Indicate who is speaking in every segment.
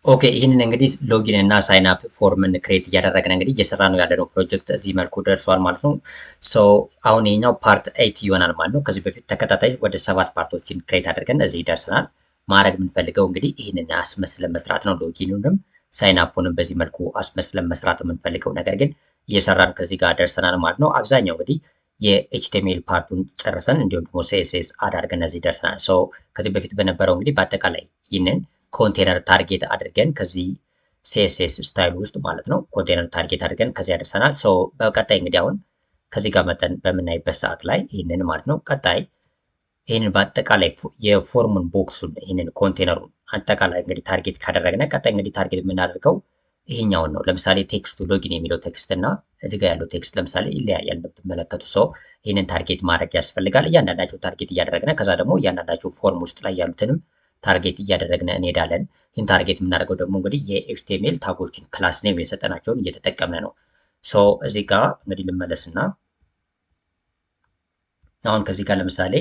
Speaker 1: ኦኬ ይህንን እንግዲህ ሎጊን እና ሳይን አፕ ፎርምን ክሬት እያደረግን እንግዲህ እየሰራ ነው ያለነው ፕሮጀክት እዚህ መልኩ ደርሷል ማለት ነው። አሁን ይሄኛው ፓርት 8 ይሆናል ማለት ነው። ከዚህ በፊት ተከታታይ ወደ 7 ፓርቶችን ክሬት አድርገን እዚህ ደርሰናል። ማድረግ የምንፈልገው እንግዲህ ይህንን አስመስለን መስራት ነው። ሎጊኑንም ሳይን አፑንም በዚህ መልኩ አስመስለን መስራት የምንፈልገው ነገር ግን እየሰራን ከዚህ ጋር ደርሰናል ማለት ነው። አብዛኛው እንግዲህ የኤችቲኤምኤል ፓርቱን ጨርሰን እንዲሁም ደግሞ ሲኤስኤስ አዳርገን እዚህ ደርሰናል። ከዚህ በፊት በነበረው እንግዲህ በአጠቃላይ ይህንን ኮንቴነር ታርጌት አድርገን ከዚህ ሲኤስኤስ ስታይል ውስጥ ማለት ነው ኮንቴነር ታርጌት አድርገን ከዚህ ያደርሰናል። በቀጣይ እንግዲህ አሁን ከዚህ ጋር መጠን በምናይበት ሰዓት ላይ ይህንን ማለት ነው ቀጣይ ይህንን በአጠቃላይ የፎርሙን ቦክሱን ይህንን ኮንቴነሩን አጠቃላይ እንግዲህ ታርጌት ካደረግነ ቀጣይ እንግዲህ ታርጌት የምናደርገው ይሄኛውን ነው። ለምሳሌ ቴክስቱ ሎጊን የሚለው ቴክስት እና እዚህ ጋር ያለው ቴክስት ለምሳሌ ይለያያል እንደምትመለከቱ። ይህንን ታርጌት ማድረግ ያስፈልጋል። እያንዳንዳቸው ታርጌት እያደረግነ ከዛ ደግሞ እያንዳንዳቸው ፎርም ውስጥ ላይ ያሉትንም ታርጌት እያደረግን እንሄዳለን። ይህን ታርጌት የምናደርገው ደግሞ እንግዲህ የኤችቲኤምኤል ታጎችን ክላስ ኔም የሰጠናቸውን እየተጠቀምነ ነው። እዚህ ጋር እንግዲህ ልመለስና አሁን ከዚህ ጋር ለምሳሌ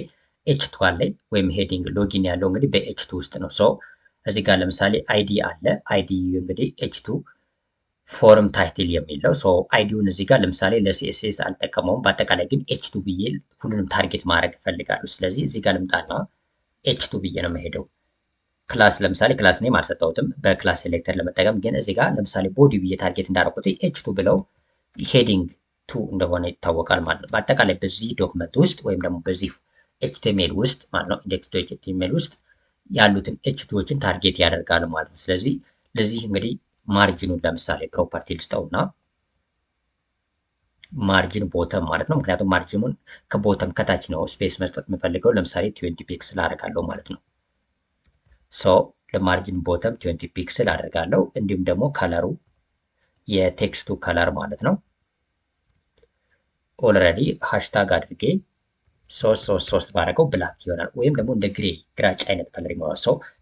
Speaker 1: ኤችቱ አለኝ ወይም ሄዲንግ ሎጊን ያለው እንግዲህ በኤችቱ ውስጥ ነው። እዚህ ጋር ለምሳሌ አይዲ አለ። አይዲ እንግዲህ ኤችቱ ፎርም ታይትል የሚለው አይዲውን እዚህ ጋር ለምሳሌ ለሲኤስኤስ አልጠቀመውም። በአጠቃላይ ግን ኤችቱ ብዬ ሁሉንም ታርጌት ማድረግ እፈልጋለሁ። ስለዚህ እዚህ ጋር ልምጣና ኤችቱ ብዬ ነው የምሄደው። ክላስ ለምሳሌ ክላስ ኔም አልሰጠሁትም በክላስ ሴሌክተር ለመጠቀም ግን እዚህ ጋር ለምሳሌ ቦዲ ብዬ ታርጌት እንዳደረኩት ኤችቱ ብለው ሄዲንግ ቱ እንደሆነ ይታወቃል ማለት ነው። በአጠቃላይ በዚህ ዶክመንት ውስጥ ወይም ደግሞ በዚህ ኤችቲኤምኤል ውስጥ ማለት ነው ኢንዴክስ ቱ ኤችቲኤምኤል ውስጥ ያሉትን ኤችቲዎችን ታርጌት ያደርጋል ማለት ነው። ስለዚህ ለዚህ እንግዲህ ማርጂኑን ለምሳሌ ፕሮፐርቲ ልስጠውና ማርጂን ቦተም ማለት ነው። ምክንያቱም ማርጂኑን ከቦተም ከታች ነው ስፔስ መስጠት የምፈልገው ለምሳሌ 20 ፒክስል አደርጋለሁ ማለት ነው። ለማርጂን ቦተም 20 ፒክስል አደርጋለሁ። እንዲሁም ደግሞ ከለሩ የቴክስቱ ከለር ማለት ነው ኦልሬዲ ሃሽታግ አድርጌ 333 ባደረገው ብላክ ይሆናል ወይም ደግሞ እንደ ግራጫ አይነት ከለር ይኖራል።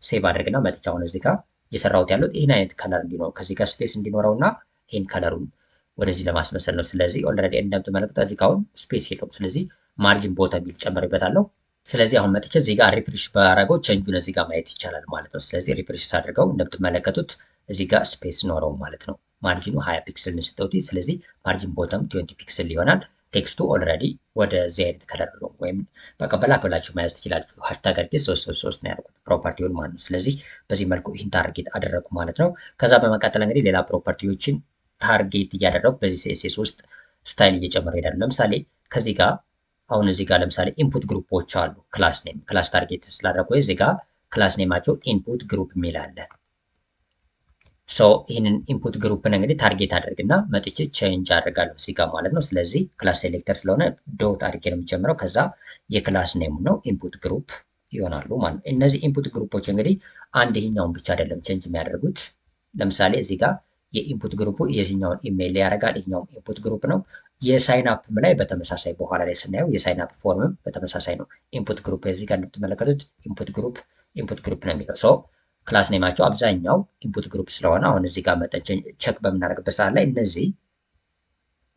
Speaker 1: ሴቭ አድርግና መጥቻ አሁን እዚህ ጋር እየሰራሁት ያለው ይህን አይነት ከለር እንዲኖረው ከዚህ ጋር ስፔስ እንዲኖረው እና ይህን ከለሩን ወደዚህ ለማስመሰል ነው። ስለዚህ ኦልሬዲ እንደምትመለከቱት እዚህ ጋር አሁን ስፔስ የለውም። ስለዚህ ማርጂን ቦተም የሚል ጨምሬበታለሁ። ስለዚህ አሁን መጥቼ እዚህ ጋር ሪፍሬሽ ባደረገው ቼንጁን እዚህ ጋር ማየት ይቻላል ማለት ነው። ስለዚህ ሪፍሬሽ አድርገው እንደምትመለከቱት እዚህ ጋር ስፔስ ኖረው ማለት ነው። ማርጂኑ 20 ፒክስል ንስጠውት ስለዚህ ማርጂን ቦተም 20 ፒክስል ይሆናል። ቴክስቱ ኦልሬዲ ወደዚህ አይነት ከለር ነው ወይም በቃ በላክ ብላችሁ መያዝ ትችላላችሁ። ሃሽታግ አድርጌ 333 ነው ያደረኩት ፕሮፐርቲውን ማለት ነው። ስለዚህ በዚህ መልኩ ይህን ታርጌት አደረግኩ ማለት ነው። ከዛ በመቀጠል እንግዲህ ሌላ ፕሮፐርቲዎችን ታርጌት እያደረጉ በዚህ ሲኤስኤስ ውስጥ ስታይል እየጨመረ ይሄዳሉ። ለምሳሌ ከዚህ ጋር አሁን እዚህ ጋር ለምሳሌ ኢንፑት ግሩፖች አሉ። ክላስ ኔም ክላስ ታርጌት ስላደረኩ እዚህ ጋር ክላስ ኔማቸው ኢንፑት ግሩፕ የሚል አለ። ይህንን ኢንፑት ግሩፕን እንግዲህ ታርጌት አድርግና መጥቼ ቼንጅ አድርጋለሁ እዚህ ጋር ማለት ነው። ስለዚህ ክላስ ሴሌክተር ስለሆነ ዶት አድርጌ ነው የሚጀምረው። ከዛ የክላስ ኔሙ ነው ኢንፑት ግሩፕ ይሆናሉ ማለት ነው። እነዚህ ኢንፑት ግሩፖች እንግዲህ አንድ ይሄኛውን ብቻ አይደለም ቼንጅ የሚያደርጉት። ለምሳሌ እዚህ ጋር የኢንፑት ግሩፑ የዚህኛውን ኢሜይል ያደርጋል። ይሄኛውም ኢንፑት ግሩፕ ነው። የሳይን አፕም ላይ በተመሳሳይ በኋላ ላይ ስናየው የሳይን አፕ ፎርምም በተመሳሳይ ነው። ኢንፑት ግሩፕ እዚህ ጋር እንደምትመለከቱት ኢንፑት ግሩፕ ነው የሚለው ክላስ ኔማቸው አብዛኛው ኢንፑት ግሩፕ ስለሆነ አሁን እዚህ ጋር መጠን ቼክ በምናደርግበት ሰዓት ላይ እነዚህ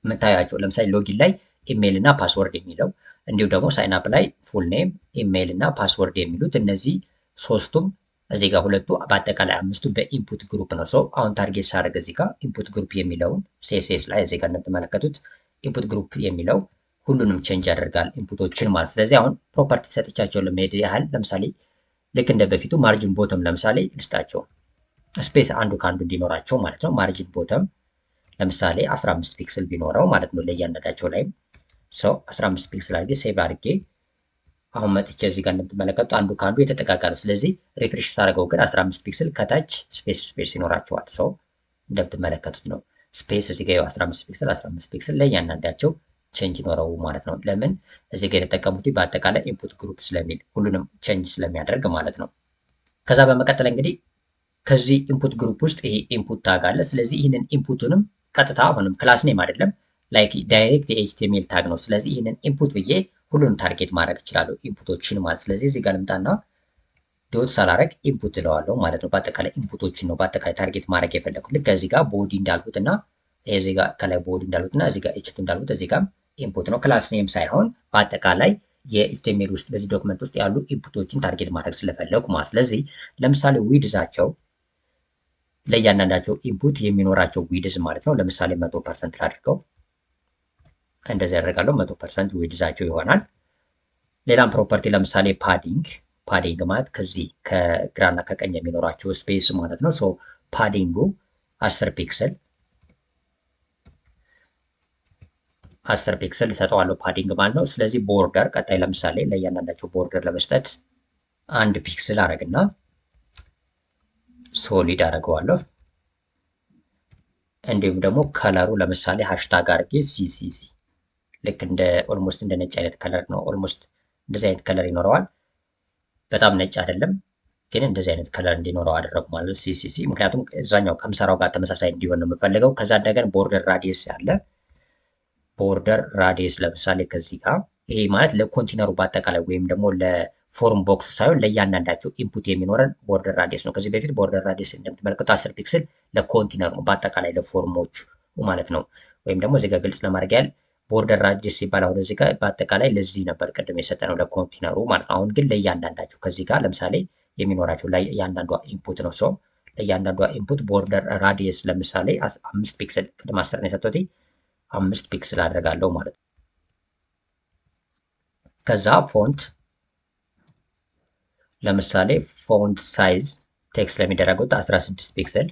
Speaker 1: የምታያቸው ለምሳሌ ሎጊን ላይ ኢሜይል እና ፓስወርድ የሚለው እንዲሁም ደግሞ ሳይን አፕ ላይ ፉል ኔም ኢሜይል እና ፓስወርድ የሚሉት እነዚህ ሶስቱም እዚህ ጋር ሁለቱ በአጠቃላይ አምስቱ በኢንፑት ግሩፕ ነው። አሁን ታርጌት ሳደርግ እዚህ ጋር ኢንፑት ግሩፕ የሚለውን ሲኤስኤስ ላይ እዚህ ጋር እንደምትመለከቱት ኢንፑት ግሩፕ የሚለው ሁሉንም ቼንጅ ያደርጋል ኢንፑቶችን ማለት። ስለዚህ አሁን ፕሮፐርቲ ሰጥቻቸው ለመሄድ ያህል ለምሳሌ ልክ እንደ በፊቱ ማርጂን ቦተም ለምሳሌ ልስጣቸው ስፔስ አንዱ ከአንዱ እንዲኖራቸው ማለት ነው። ማርጂን ቦተም ለምሳሌ 15 ፒክስል ቢኖረው ማለት ነው ለእያንዳንዳቸው ላይም 15 ፒክስል አድርጌ ሴቭ አድርጌ አሁን መጥቼ እዚህ ጋር እንደምትመለከቱ አንዱ ከአንዱ የተጠጋጋ ነው። ስለዚህ ሪፍሬሽ ሳደርገው ግን 15 ፒክስል ከታች ስፔስ ይኖራቸዋል። እንደምትመለከቱት ነው ስፔስ እዚህ ጋር 15 ፒክስል ለእያንዳንዳቸው ቼንጅ ይኖረው ማለት ነው። ለምን እዚህ ጋር የተጠቀሙት በአጠቃላይ ኢንፑት ግሩፕ ስለሚል ሁሉንም ቼንጅ ስለሚያደርግ ማለት ነው። ከዛ በመቀጠል እንግዲህ ከዚህ ኢንፑት ግሩፕ ውስጥ ይሄ ኢንፑት ታግ አለ። ስለዚህ ይህንን ኢንፑቱንም ቀጥታ አሁንም ክላስ ኔም አይደለም ላይክ ዳይሬክት የኤችቲኤምኤል ታግ ነው። ስለዚህ ይህንን ኢንፑት ብዬ ሁሉንም ታርጌት ማድረግ እችላለሁ ኢንፑቶችን ማለት። ስለዚህ እዚህ ጋር ልምጣና ዶት ሳላረግ ኢንፑት እለዋለሁ ማለት ነው። በአጠቃላይ ኢንፑቶችን ነው በአጠቃላይ ታርጌት ማድረግ የፈለኩት ልክ ከዚህ ጋር ቦዲ እንዳልኩት እና እዚህ ጋር ከላይ ቦዲ እንዳልኩት እና እዚህ ጋር ኤችቱ እንዳልኩት እዚህ ጋር ኢንፑት ነው ክላስ ኔም ሳይሆን በአጠቃላይ የኤችቲኤምኤል ውስጥ በዚህ ዶክመንት ውስጥ ያሉ ኢንፑቶችን ታርጌት ማድረግ ስለፈለኩ ማለት። ስለዚህ ለምሳሌ ዊድዛቸው ለእያንዳንዳቸው ኢንፑት የሚኖራቸው ዊድዝ ማለት ነው። ለምሳሌ 100% ላድርገው። እንደዚህ ያደርጋለሁ። 100% ዊድዛቸው ይሆናል። ሌላም ፕሮፐርቲ ለምሳሌ ፓዲንግ ማለት ከዚህ ከግራና ከቀኝ የሚኖራቸው ስፔስ ማለት ነው። ሶ ፓዲንጉ 10 ፒክስል 10 ፒክስል እሰጠዋለሁ ፓዲንግ ማለት ነው። ስለዚህ ቦርደር ቀጣይ ለምሳሌ ለእያንዳንዳቸው ቦርደር ለመስጠት 1 ፒክስል አረግና ሶሊድ አደርገዋለሁ። እንዲሁም ደግሞ ከለሩ ለምሳሌ ሃሽታግ አድርጌ ሲሲሲ ልክ እንደ ኦልሞስት እንደ ነጭ አይነት ከለር ነው። ኦልሞስት እንደዚህ አይነት ከለር ይኖረዋል። በጣም ነጭ አይደለም ግን እንደዚህ አይነት ከለር እንዲኖረው አደረጉ ማለት ነው። ሲሲሲ ምክንያቱም እዛኛው ከምሰራው ጋር ተመሳሳይ እንዲሆን ነው የምፈልገው። ከዛ እንደገና ቦርደር ራዲየስ ያለ ቦርደር ራዲየስ ለምሳሌ ከዚህ ጋር ይሄ ማለት ለኮንቲነሩ በአጠቃላይ ወይም ደግሞ ለፎርም ቦክስ ሳይሆን ለእያንዳንዳቸው ኢንፑት የሚኖረን ቦርደር ራዲየስ ነው። ከዚህ በፊት ቦርደር ራዲየስ እንደምትመለከቱ 10 ፒክስል ለኮንቲነሩ ነው በአጠቃላይ ለፎርሞቹ ማለት ነው። ወይም ደግሞ እዚህ ጋር ግልጽ ለማድረግ ያህል ቦርደር ራዲየስ ሲባል አሁን እዚህ ጋር በአጠቃላይ ለዚህ ነበር ቅድም የሰጠነው ለኮንቲነሩ ማለት ነው። አሁን ግን ለእያንዳንዳቸው ከዚህ ጋር ለምሳሌ የሚኖራቸው ለእያንዳንዷ ኢንፑት ነው። ሰው ለእያንዳንዷ ኢንፑት ቦርደር ራዲየስ ለምሳሌ 5 ፒክስል ቅድም 10 ነው የሰጠሁት 5 ፒክስል አደርጋለሁ ማለት ነው። ከዛ ፎንት ለምሳሌ ፎንት ሳይዝ ቴክስት ለሚደረጉት 16 ፒክስል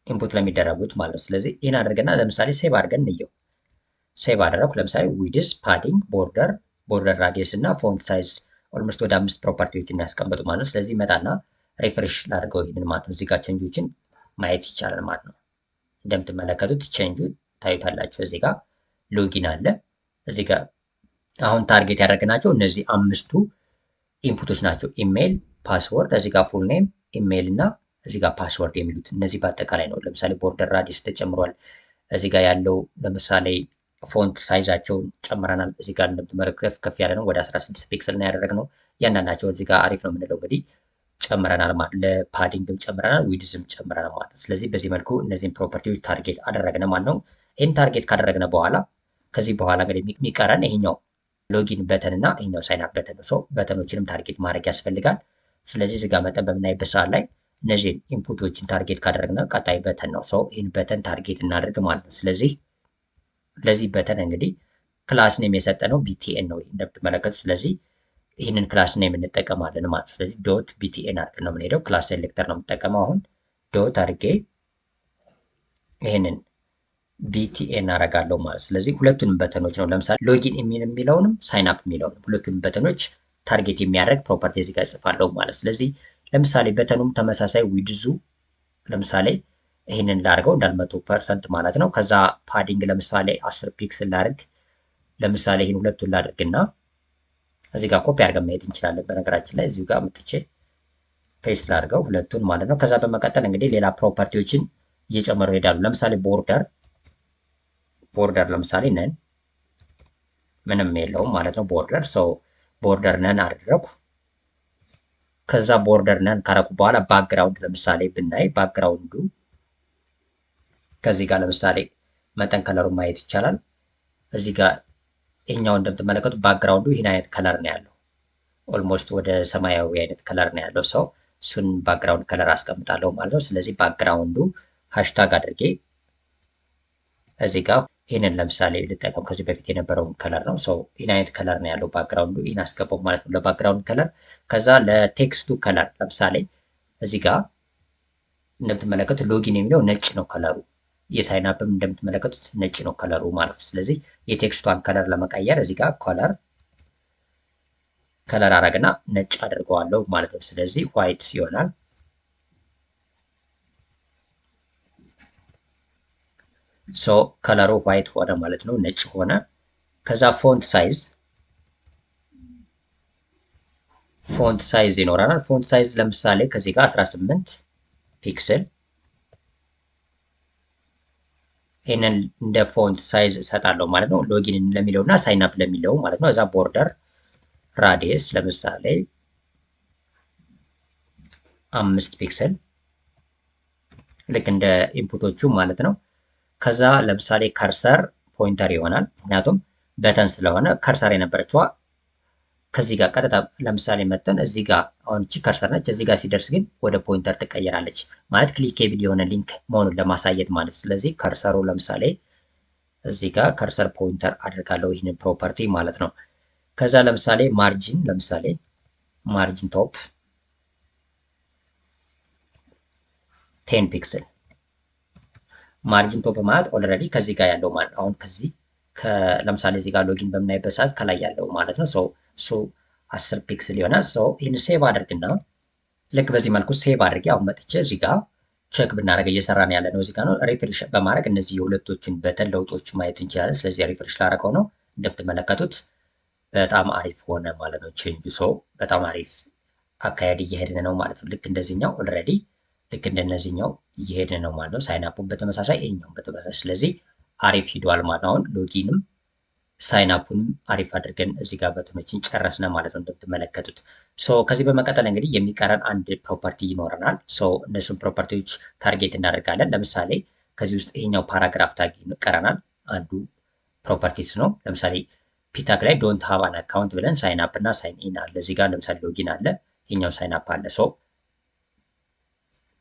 Speaker 1: ኢንፑት ለሚደረጉት ማለት ነው። ስለዚህ ይህን አድርገና ለምሳሌ ሴቭ አድርገን እንየው። ሴቭ አደረኩ። ለምሳሌ ዊድስ፣ ፓዲንግ፣ ቦርደር ራዲየስ እና ፎንት ሳይዝ ኦልሞስት ወደ 5 ፕሮፐርቲዎች እናስቀምጡ ማለት ነው። ስለዚህ መጣና ሪፍሬሽ ላድርገው ይህንን ማለት ነው። እዚህ ጋር ቼንጆችን ማየት ይቻላል ማለት ነው። እንደምትመለከቱት ቼንጁ ታዩታላችሁ። እዚህ ጋር ሎጊን አለ። እዚህ ጋር አሁን ታርጌት ያደረግናቸው እነዚህ 5ቱ ኢንፑቶች ናቸው። ኢሜይል፣ ፓስወርድ፣ እዚህ ጋር ፉል ኔም፣ ኢሜይል እና እዚህ ጋር ፓስወርድ የሚሉት እነዚህ በአጠቃላይ ነው። ለምሳሌ ቦርደር ራዲየስ ተጨምሯል። እዚህ ጋር ያለው ለምሳሌ ፎንት ሳይዛቸውን ጨምረናል። እዚህ ጋር እንደምትመለከቱት ከፍ ያለ ነው። ወደ 16 ፒክስል ነው ያደረግነው። እያንዳንዳቸው እዚህ ጋር አሪፍ ነው የምንለው እንግዲህ ጨምረናል ማለት ለፓዲንግም ጨምረናል፣ ዊድዝም ጨምረናል ማለት ነው። ስለዚህ በዚህ መልኩ እነዚህን ፕሮፐርቲዎች ታርጌት አደረግነ ማለት ነው። ይህን ታርጌት ካደረግነ በኋላ ከዚህ በኋላ እንግዲህ የሚቀረን ይሄኛው ሎጊን በተን እና ይሄኛው ሳይን አፕ በተን ነው። በተኖችንም ታርጌት ማድረግ ያስፈልጋል። ስለዚህ እዚህ ጋር መጠን በምናይበት ሰዓት ላይ እነዚህን ኢንፑቶችን ታርጌት ካደረግነ ቀጣይ በተን ነው። ሰው ይህን በተን ታርጌት እናደርግ ማለት ነው። ስለዚህ ለዚህ በተን እንግዲህ ክላስ ኔም የሰጠነው ቢቲኤን ነው እንደምትመለከቱ። ስለዚህ ይህንን ክላስ ኔም እንጠቀማለን ማለት ነው። ስለዚህ ዶት ቢቲኤን አድርገን ነው የምንሄደው። ክላስ ሴሌክተር ነው የምጠቀመው። አሁን ዶት አድርጌ ይህንን ቢቲኤን አደርጋለሁ ማለት። ስለዚህ ሁለቱንም በተኖች ነው ለምሳሌ ሎጊን የሚለውንም ሳይን አፕ የሚለውንም ሁለቱንም በተኖች ታርጌት የሚያደርግ ፕሮፐርቲ እዚህ ጋር እጽፋለሁ ማለት። ስለዚህ ለምሳሌ በተኑም ተመሳሳይ ዊድዙ ለምሳሌ ይህንን ላድርገው እንዳል 100% ማለት ነው። ከዛ ፓዲንግ ለምሳሌ 10 ፒክስል ላድርግ። ለምሳሌ ይህን ሁለቱን ላድርግና እዚህ ጋር ኮፒ አድርገን መሄድ እንችላለን። በነገራችን ላይ እዚሁ ጋር ምትቼ ፔስት ላድርገው ሁለቱን ማለት ነው። ከዛ በመቀጠል እንግዲህ ሌላ ፕሮፐርቲዎችን እየጨመሩ ይሄዳሉ። ለምሳሌ ቦርደር ለምሳሌ ነን ምንም የለውም ማለት ነው። ቦርደር ነን አደረኩ። ከዛ ቦርደር ነን ካረኩ በኋላ ባክግራውንድ ለምሳሌ ብናይ ባክግራውንዱ ከዚህ ጋር ለምሳሌ መጠን ከለሩን ማየት ይቻላል። እዚህ ጋር ይህኛው እንደምትመለከቱ ባክግራውንዱ ይህን አይነት ከለር ነው ያለው። ኦልሞስት ወደ ሰማያዊ አይነት ከለር ነው ያለው። ሰው እሱን ባክግራውንድ ከለር አስቀምጣለሁ ማለት ነው። ስለዚህ ባክግራውንዱ ሃሽታግ አድርጌ እዚህ ጋር ይህንን ለምሳሌ ልጠቀም። ከዚህ በፊት የነበረውን ከለር ነው። ሰው ይህን አይነት ከለር ነው ያለው ባክግራውንዱ። ይህን አስገባው ማለት ነው ለባክግራውንድ ከለር። ከዛ ለቴክስቱ ከለር ለምሳሌ እዚህ ጋር እንደምትመለከቱት ሎጊን የሚለው ነጭ ነው ከለሩ። የሳይን አፕም እንደምትመለከቱት ነጭ ነው ከለሩ ማለት ነው። ስለዚህ የቴክስቷን ከለር ለመቀየር እዚህ ጋር ከለር አረግና ነጭ አድርገዋለሁ ማለት ነው። ስለዚህ ዋይት ይሆናል። ሶ ከለሩ ዋይት ሆነ ማለት ነው፣ ነጭ ሆነ። ከዛ ፎንት ሳይዝ ይኖረናል። ፎንት ሳይዝ ለምሳሌ ከዚህ ጋር 18 ፒክስል ይህንን እንደ ፎንት ሳይዝ እሰጣለሁ ማለት ነው። ሎጊን ለሚለው እና ሳይን አፕ ለሚለው ማለት ነው። እዛ ቦርደር ራዲየስ ለምሳሌ 5 ፒክስል ልክ እንደ ኢንፑቶቹ ማለት ነው። ከዛ ለምሳሌ ከርሰር ፖይንተር ይሆናል። ምክንያቱም በተን ስለሆነ ከርሰር የነበረችዋ ከዚህ ጋር ቀጥታ ለምሳሌ መጥተን እዚህ ጋር አሁን እቺ ከርሰር ነች። እዚህ ጋር ሲደርስ ግን ወደ ፖይንተር ትቀየራለች ማለት ክሊኬብል የሆነ ሊንክ መሆኑን ለማሳየት ማለት። ስለዚህ ከርሰሩ ለምሳሌ እዚህ ጋር ከርሰር ፖይንተር አድርጋለሁ ይህንን ፕሮፐርቲ ማለት ነው። ከዛ ለምሳሌ ማርጂን ማርጂን ቶፕ 10 ፒክስል ማርጂን ቶፕ ማለት ኦልሬዲ ከዚህ ጋር ያለው ማለት አሁን ከዚህ ለምሳሌ እዚህ ጋር ሎጊን በምናይበት ሰዓት ከላይ ያለው ማለት ነው። እሱ 10 ፒክስል ይሆናል። ይህን ሴቭ አድርግና ልክ በዚህ መልኩ ሴቭ አድርጌ አሁን መጥቼ እዚህ ጋር ቼክ ብናደርግ እየሰራን ያለ ነው። እዚህ ጋር ነው ሪፍሬሽ በማድረግ እነዚህ የሁለቶችን በተን ለውጦች ማየት እንችላለን። ስለዚህ ሪፍሬሽ ላደረገው ነው። እንደምትመለከቱት በጣም አሪፍ ሆነ ማለት ነው። ቼንጁ በጣም አሪፍ አካሄድ እየሄድን ነው ማለት ነው። ልክ እንደዚህኛው ኦልሬዲ ልክ እንደነዚህኛው እየሄድን ነው ማለት ነው። ሳይናፑን በተመሳሳይ ይሄኛውን በተመሳሳይ ስለዚህ አሪፍ ሂዷል ማለት ነው። አሁን ሎጊንም ሳይናፑንም አሪፍ አድርገን እዚህ ጋር በተኖችን ጨረስነ ማለት ነው እንደምትመለከቱት። ከዚህ በመቀጠል እንግዲህ የሚቀረን አንድ ፕሮፐርቲ ይኖረናል። እነሱን ፕሮፐርቲዎች ታርጌት እናደርጋለን። ለምሳሌ ከዚህ ውስጥ ይሄኛው ፓራግራፍ ታግ ይቀረናል። አንዱ ፕሮፐርቲስ ነው። ለምሳሌ ፒታግ ላይ ዶንት ሃቭ አን አካውንት ብለን ሳይን አፕ እና ሳይን ኢን አለ። እዚህ ጋር ለምሳሌ ሎጊን አለ፣ ይሄኛው ሳይን አፕ አለ።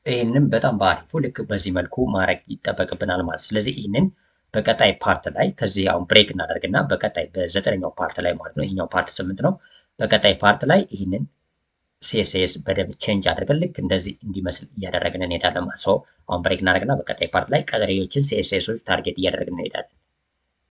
Speaker 1: ይህንን በጣም በአሪፉ ልክ በዚህ መልኩ ማድረግ ይጠበቅብናል ማለት። ስለዚህ ይህንን በቀጣይ ፓርት ላይ ከዚህ አሁን ብሬክ እናደርግና በቀጣይ በ9ኛው ፓርት ላይ ማለት ነው። ይሄኛው ፓርት 8 ነው። በቀጣይ ፓርት ላይ ይህንን ሲኤስኤስ በደንብ ቼንጅ አድርገን ልክ እንደዚህ እንዲመስል እያደረግን እንሄዳለን ማለት ነው። አሁን ብሬክ እናደርግና በቀጣይ ፓርት ላይ ቀሪዎችን ሲኤስኤሶች ታርጌት እያደረግን እንሄዳለን።